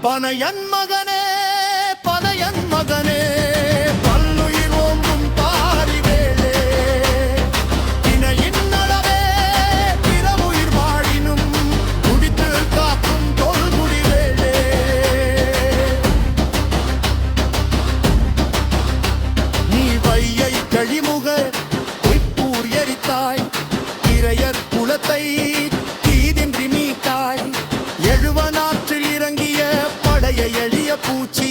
பனையன் மகனே பனையன் மகனே பல்லுயிர் ஓம்பும் பாரிவேளே இணையின் நலவே பிறவுயிர் வாழினும் குடித்து காக்கும் தொல்குடிவேளே நீ வையை கழிமுக பொய்ப்பூர் எரித்தாய் இறையர் குலத்தை தீதின்றி மீட்டாய் எழுவனாற்றில் இறங்கிய படைய எளிய பூச்சி